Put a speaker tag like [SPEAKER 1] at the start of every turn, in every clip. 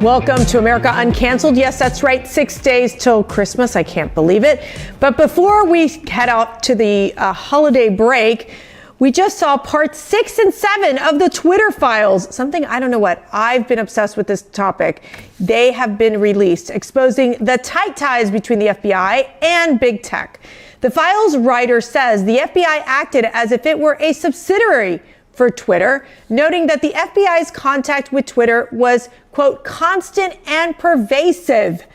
[SPEAKER 1] Welcome to America Uncanceled. Yes, that's right. 6 days till Christmas. I can't believe it. But before we head out to the holiday break, we just saw parts 6 and 7 of the Twitter files. Something, I don't know what. I've been obsessed with this topic. They have been released, exposing the tight ties between the FBI and big tech. The files writer says the FBI acted as if it were a subsidiary for Twitter, noting that the FBI's contact with Twitter was, quote, constant and pervasive.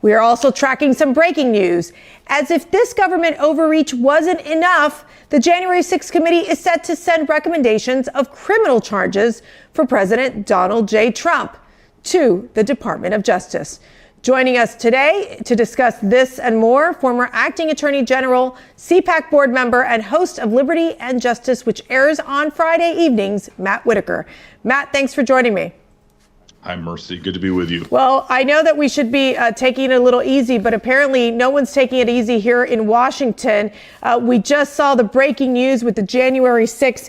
[SPEAKER 1] We are also tracking some breaking news. As if this government overreach wasn't enough, the January 6th committee is set to send recommendations of criminal charges for President Donald J. Trump to the Department of Justice. Joining us today to discuss this and more, former acting attorney general, CPAC board member, and host of Liberty and Justice, which airs on Friday evenings, Matt Whitaker. Matt, thanks for joining me.
[SPEAKER 2] Hi, Mercy. Good to be with you.
[SPEAKER 1] Well, I know that we should be taking it a little easy, but apparently no one's taking it easy here in Washington. We just saw the breaking news with the January 6th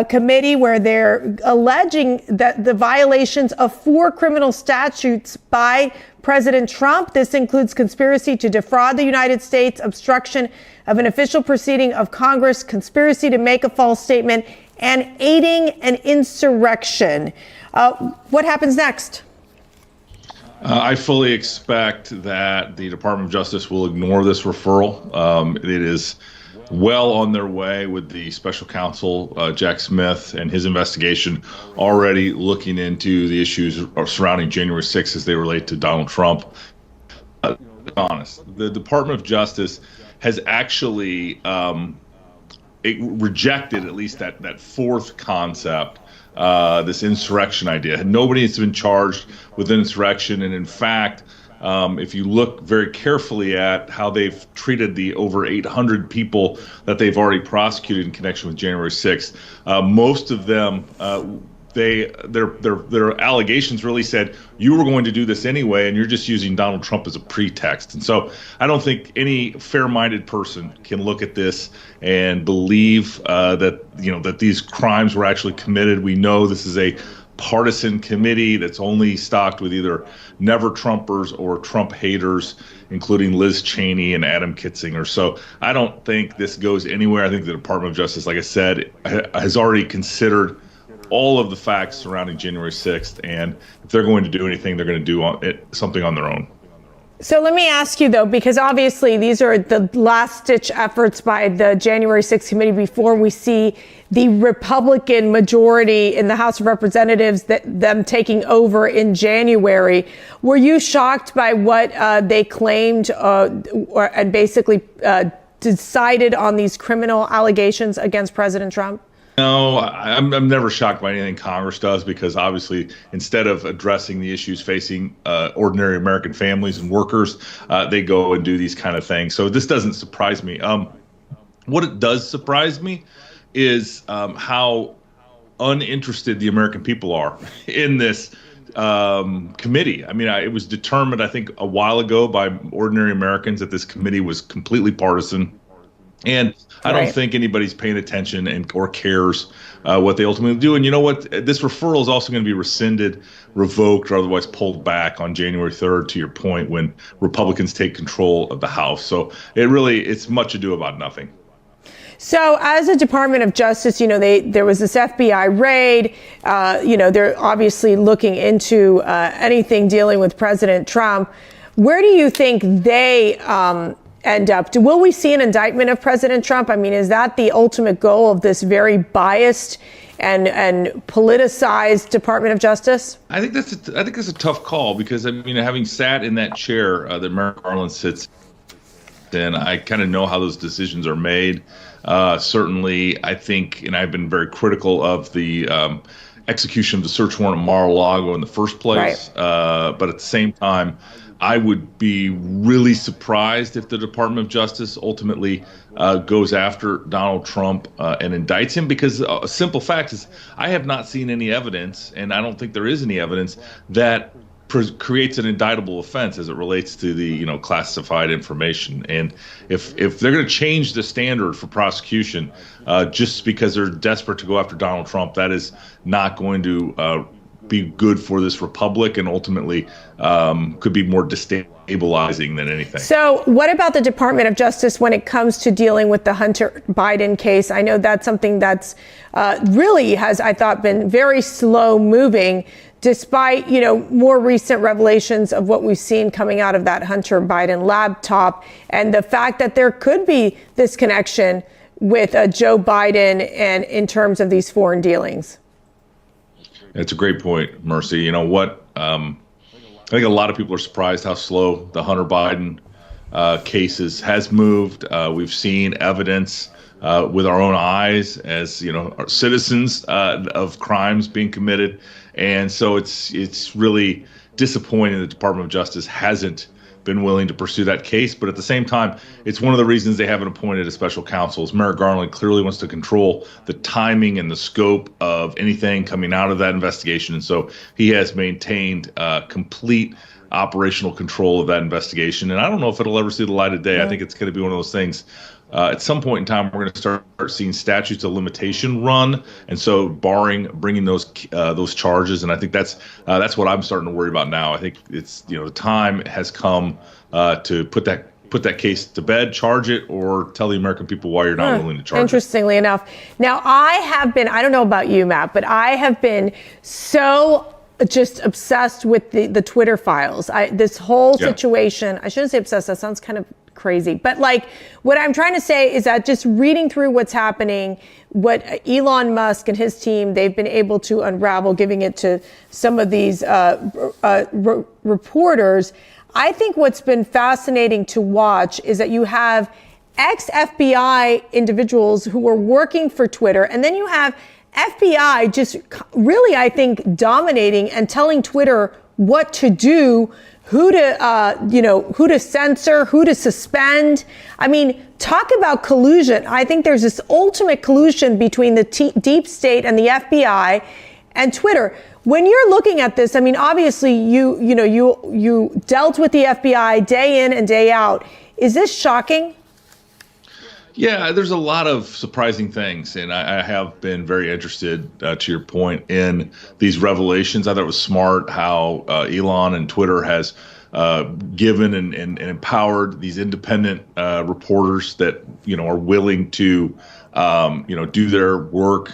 [SPEAKER 1] committee, where they're alleging that the violations of 4 criminal statutes by President Trump. This includes conspiracy to defraud the United States, obstruction of an official proceeding of Congress, conspiracy to make a false statement, and aiding an insurrection. What happens next?
[SPEAKER 2] I fully expect that the Department of Justice will ignore this referral. It is well on their way with the special counsel, Jack Smith, and his investigation already looking into the issues surrounding January 6th as they relate to Donald Trump. Honest, the Department of Justice has actually rejected at least that fourth concept, this insurrection idea. Nobody has been charged with insurrection, and in fact, if you look very carefully at how they've treated the over 800 people that they've already prosecuted in connection with January 6th, most of them, their allegations really said you were going to do this anyway, and you're just using Donald Trump as a pretext. And so I don't think any fair-minded person can look at this and believe that these crimes were actually committed. We know this is a partisan committee that's only stocked with either never Trumpers or Trump haters, including Liz Cheney and Adam Kitzinger. So I don't think this goes anywhere. I think the Department of Justice, like I said, has already considered all of the facts surrounding January 6th, and if they're going to do anything, they're going to do something on their own.
[SPEAKER 1] So let me ask you, though, because obviously these are the last-ditch efforts by the January 6th committee before we see the Republican majority in the House of Representatives, them taking over in January. Were you shocked by what they claimed and basically decided on these criminal allegations against President Trump?
[SPEAKER 2] No, I'm never shocked by anything Congress does, because obviously instead of addressing the issues facing ordinary American families and workers, they go and do these kind of things. So this doesn't surprise me. What it does surprise me is how uninterested the American people are in this committee. I mean, it was determined, I think, a while ago by ordinary Americans that this committee was completely partisan. And I don't think anybody's paying attention or cares what they ultimately do. And you know what? This referral is also going to be rescinded, revoked, or otherwise pulled back on January 3rd, to your point, when Republicans take control of the House. So it's much ado about nothing.
[SPEAKER 1] So as a Department of Justice, there was this FBI raid. They're obviously looking into anything dealing with President Trump. Where do you think they end up? Will we see an indictment of President Trump? I mean, is that the ultimate goal of this very biased and politicized Department of Justice? I think that's a tough call, because having sat in that chair that Merrick Garland sits in, I kind of know how those decisions are made. Certainly, I think, and I've been very critical of the execution of the search warrant at Mar-a-Lago in the first place. Right. But at the same time, I would be really surprised if the Department of Justice ultimately goes after Donald Trump and indicts him, because a simple fact is I have not seen any evidence, and I don't think there is any evidence, that creates an indictable offense as it relates to the classified information. And if they're going to change the standard for prosecution just because they're desperate to go after Donald Trump, that is not going to
[SPEAKER 2] be good for this republic and ultimately could be more destabilizing than anything.
[SPEAKER 1] So what about the Department of Justice when it comes to dealing with the Hunter Biden case? I know that's something that's really has, I thought, been very slow moving, despite, more recent revelations of what we've seen coming out of that Hunter Biden laptop and the fact that there could be this connection with Joe Biden and in terms of these foreign dealings.
[SPEAKER 2] It's a great point, Mercy. You know what? I think a lot of people are surprised how slow the Hunter Biden cases has moved. We've seen evidence with our own eyes as, our citizens of crimes being committed. And so it's really disappointing the Department of Justice hasn't been willing to pursue that case. But at the same time, it's one of the reasons they haven't appointed a special counsel. Merrick Garland clearly wants to control the timing and the scope of anything coming out of that investigation. And so he has maintained complete operational control of that investigation. And I don't know if it'll ever see the light of day. Yeah. I think it's going to be one of those things. At some point in time, we're going to start seeing statutes of limitation run, and so bringing those charges. And I think that's what I'm starting to worry about now. I think it's the time has come to put that case to bed, charge it, or tell the American people why you're not willing to charge it.
[SPEAKER 1] Interestingly enough, now I don't know about you, Matt, but I have been so just obsessed with the Twitter files. This whole situation, I shouldn't say obsessed, that sounds kind of crazy. But what I'm trying to say is that just reading through what's happening, what Elon Musk and his team, they've been able to unravel, giving it to some of these reporters. I think what's been fascinating to watch is that you have ex-FBI individuals who are working for Twitter, and then you have FBI just really, I think, dominating and telling Twitter what to do, who to censor, who to suspend. I mean, talk about collusion. I think there's this ultimate collusion between the deep state and the FBI and Twitter. When you're looking at this, I mean, obviously you dealt with the FBI day in and day out. Is this shocking?
[SPEAKER 2] Yeah, there's a lot of surprising things, and I have been very interested, to your point, in these revelations. I thought it was smart how Elon and Twitter has given and empowered these independent reporters that are willing to do their work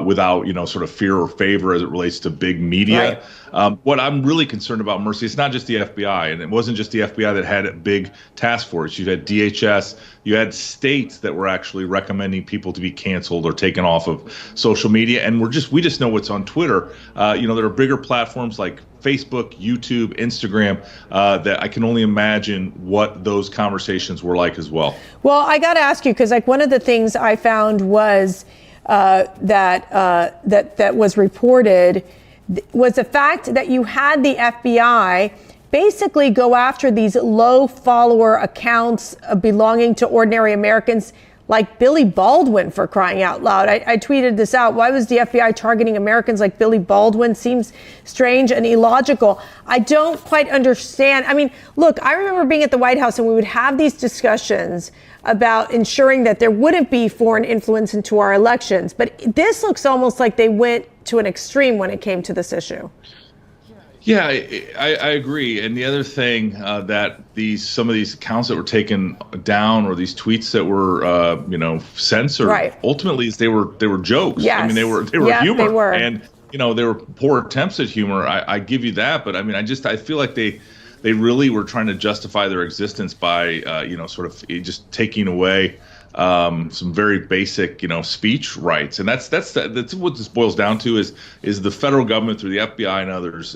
[SPEAKER 2] without sort of fear or favor as it relates to big media. Right. What I'm really concerned about, Mercy, it's not just the FBI, and it wasn't just the FBI that had a big task force. You had DHS, you had states that were actually recommending people to be canceled or taken off of social media, and we just know what's on Twitter. There are bigger platforms like Facebook, YouTube, Instagram, that I can only imagine what those conversations were like as well. Well,
[SPEAKER 1] I got to ask you, because one of the things I found was that was reported was the fact that you had the FBI basically go after these low follower accounts belonging to ordinary Americans like Billy Baldwin, for crying out loud. I tweeted this out. Why was the FBI targeting Americans like Billy Baldwin? Seems strange and illogical. I don't quite understand. I mean, look, I remember being at the White House and we would have these discussions about ensuring that there wouldn't be foreign influence into our elections. But this looks almost like they went to an extreme when it came to this issue.
[SPEAKER 2] Yeah, I agree. And the other thing that some of these accounts that were taken down or these tweets that were censored, right, ultimately is they were jokes.
[SPEAKER 1] Yes.
[SPEAKER 2] I mean, they were humor. They were. And they were poor attempts at humor. I give you that, but I mean, I feel like they really were trying to justify their existence by sort of just taking away some very basic, speech rights. And that's what this boils down to is the federal government through the FBI and others,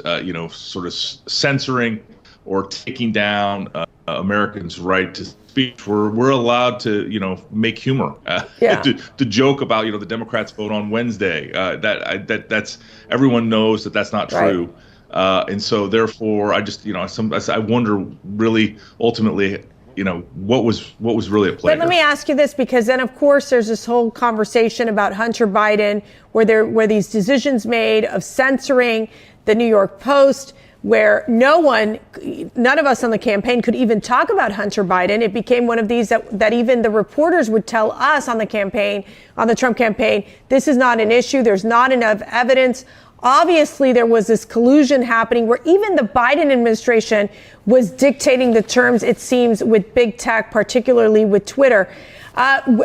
[SPEAKER 2] sort of censoring or taking down Americans' right to speech. We're allowed to, make humor, to joke about, the Democrats vote on Wednesday. That's everyone knows that that's not true. Right. And so therefore, I just, I wonder really ultimately, what was really at play.
[SPEAKER 1] But let me ask you this, because then of course there's this whole conversation about Hunter Biden, where these decisions made of censoring the New York Post, where none of us on the campaign could even talk about Hunter Biden. It became one of these that even the reporters would tell us on the Trump campaign, this is not an issue. There's not enough evidence. Obviously, there was this collusion happening where even the Biden administration was dictating the terms, it seems, with big tech, particularly with Twitter. Could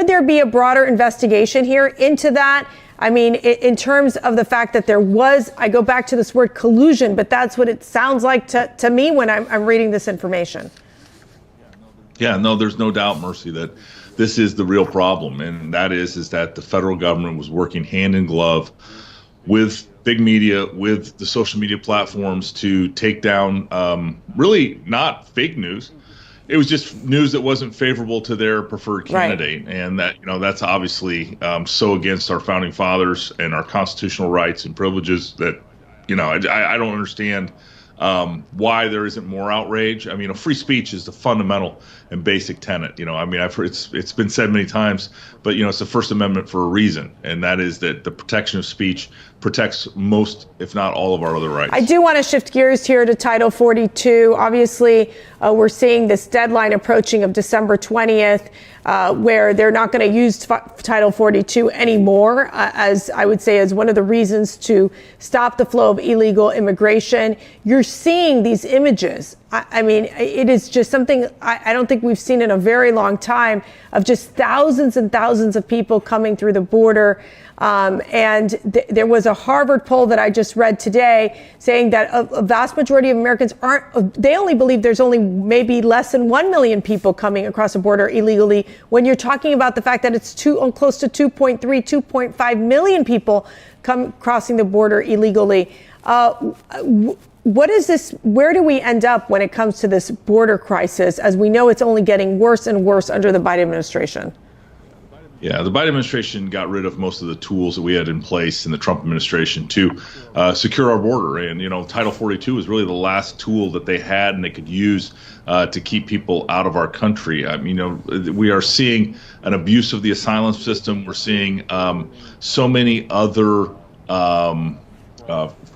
[SPEAKER 1] there be a broader investigation here into that? I mean, in terms of the fact that there was, I go back to this word collusion, but that's what it sounds like to me when I'm reading this information.
[SPEAKER 2] Yeah, no, there's no doubt, Mercy, that this is the real problem. And that is that the federal government was working hand in glove with big media, with the social media platforms to take down really not fake news. It was just news that wasn't favorable to their preferred candidate. Right. And that, that's obviously so against our founding fathers and our constitutional rights and privileges that, I don't understand why there isn't more outrage. I mean, free speech is the fundamental and basic tenet. I've heard it's been said many times, but it's the First Amendment for a reason, and that is that the protection of speech protects most, if not all, of our other rights. I do
[SPEAKER 1] want to shift gears here to Title 42. Obviously, we're seeing this deadline approaching of December 20th, where they're not going to use Title 42 anymore, as I would say, as one of the reasons to stop the flow of illegal immigration. You're seeing these images. I mean, it is just something I don't think we've seen in a very long time, of just thousands and thousands of people coming through the border. And there was a Harvard poll that I just read today saying that a vast majority of Americans they only believe there's only maybe less than 1 million people coming across the border illegally, when you're talking about the fact that it's close to 2.5 million people crossing the border illegally. What is this? Where do we end up when it comes to this border crisis, as we know it's only getting worse and worse under the Biden administration?
[SPEAKER 2] Yeah, the Biden administration got rid of most of the tools that we had in place in the Trump administration to secure our border. And, Title 42 is really the last tool that they had and they could use to keep people out of our country. We are seeing an abuse of the asylum system. We're seeing so many other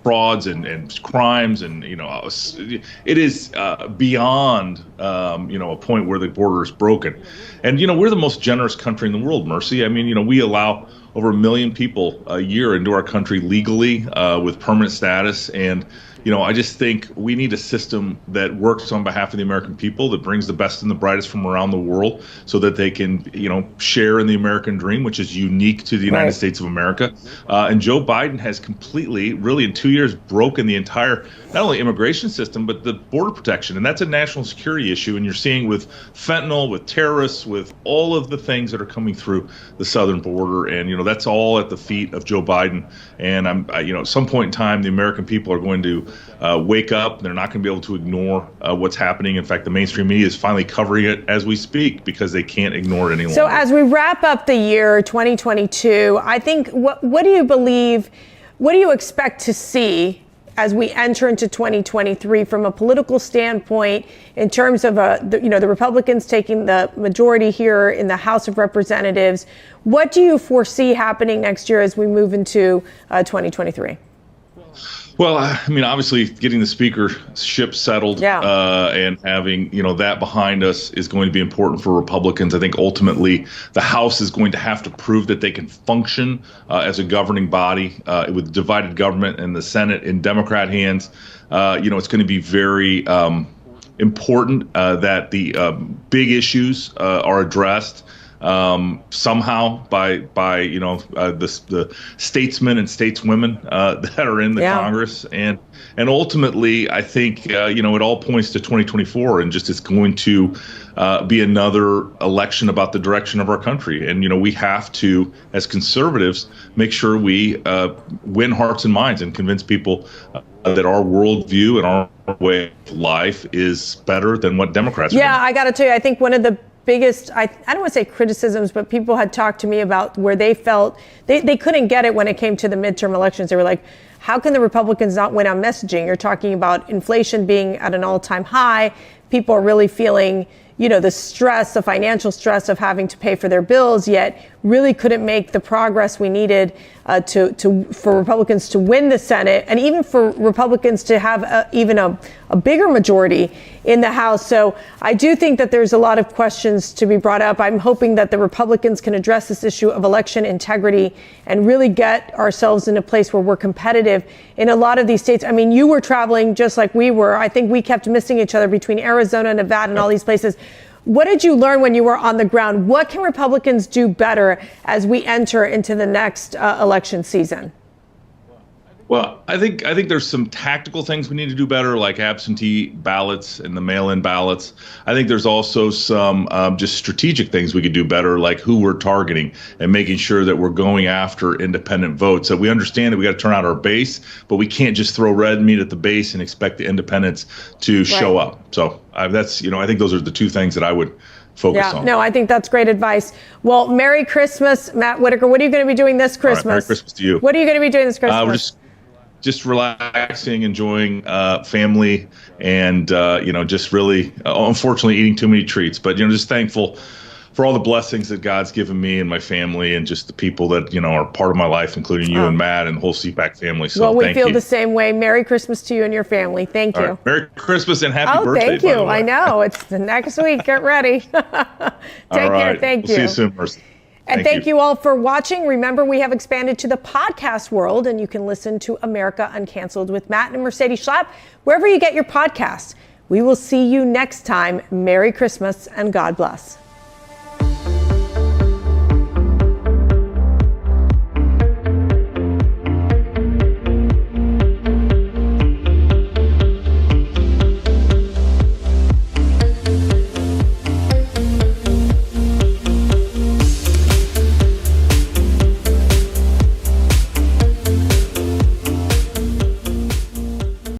[SPEAKER 2] frauds and crimes, and it is beyond a point where the border is broken. And we're the most generous country in the world, Mercy. I mean, we allow over 1 million people a year into our country legally with permanent status. And I just think we need a system that works on behalf of the American people, that brings the best and the brightest from around the world, so that they can, share in the American dream, which is unique to the United States of America. And Joe Biden has completely, really in 2 years, broken the entire, not only immigration system, but the border protection. And that's a national security issue. And you're seeing with fentanyl, with terrorists, with all of the things that are coming through the southern border. And, that's all at the feet of Joe Biden. And at some point in time, the American people are going to wake up. They're not going to be able to ignore what's happening. In fact, the mainstream media is finally covering it as we speak, because they can't ignore it any longer.
[SPEAKER 1] So as we wrap up the year 2022, I think what do you believe, what do you expect to see as we enter into 2023 from a political standpoint, in terms of the Republicans taking the majority here in the House of Representatives? What do you foresee happening next year as we move into 2023?
[SPEAKER 2] Well, obviously getting the speakership settled and having, that behind us is going to be important for Republicans. I think ultimately the House is going to have to prove that they can function as a governing body with divided government, and the Senate in Democrat hands. It's going to be very important that the big issues are addressed somehow by the statesmen and stateswomen that are in the Congress, and ultimately I think it all points to 2024, and just it's going to be another election about the direction of our country. And we have to, as conservatives, make sure we win hearts and minds and convince people that our worldview and our way of life is better than what Democrats are doing.
[SPEAKER 1] I got to tell you, I think one of the biggest, I don't want to say criticisms, but people had talked to me about where they felt they couldn't get it when it came to the midterm elections. They were like, how can the Republicans not win on messaging? You're talking about inflation being at an all-time high. People are really feeling, the stress, the financial stress of having to pay for their bills, yet really couldn't make the progress we needed for Republicans to win the Senate, and even for Republicans to have even a bigger majority in the House. So I do think that there's a lot of questions to be brought up. I'm hoping that the Republicans can address this issue of election integrity and really get ourselves in a place where we're competitive in a lot of these states. I mean, you were traveling just like we were. I think we kept missing each other between Arizona, Nevada, and all these places. What did you learn when you were on the ground? What can Republicans do better as we enter into the next election season?
[SPEAKER 2] Well, I think there's some tactical things we need to do better, like absentee ballots and the mail-in ballots. I think there's also some just strategic things we could do better, like who we're targeting and making sure that we're going after independent votes. So we understand that we got to turn out our base, but we can't just throw red meat at the base and expect the independents to show up. So that's, I think those are the two things that I would focus on.
[SPEAKER 1] No, I think that's great advice. Well, Merry Christmas, Matt Whitaker. What are you going to be doing this Christmas?
[SPEAKER 2] All right, Merry Christmas to you.
[SPEAKER 1] What are you going to be doing this Christmas?
[SPEAKER 2] We're just relaxing, enjoying family, and just really, unfortunately, eating too many treats. But just thankful for all the blessings that God's given me and my family, and just the people that are part of my life, including you and Matt and the whole CPAC family. So
[SPEAKER 1] well, we feel the same way. Merry Christmas to you and your family. Thank you.
[SPEAKER 2] Right. Merry Christmas and happy birthday.
[SPEAKER 1] Thank you. I know it's the next week. Get ready. Take care. Thank you.
[SPEAKER 2] See you soon, Mercy.
[SPEAKER 1] And thank you all for watching. Remember, we have expanded to the podcast world, and you can listen to America Uncanceled with Matt and Mercedes Schlapp wherever you get your podcasts. We will see you next time. Merry Christmas and God bless.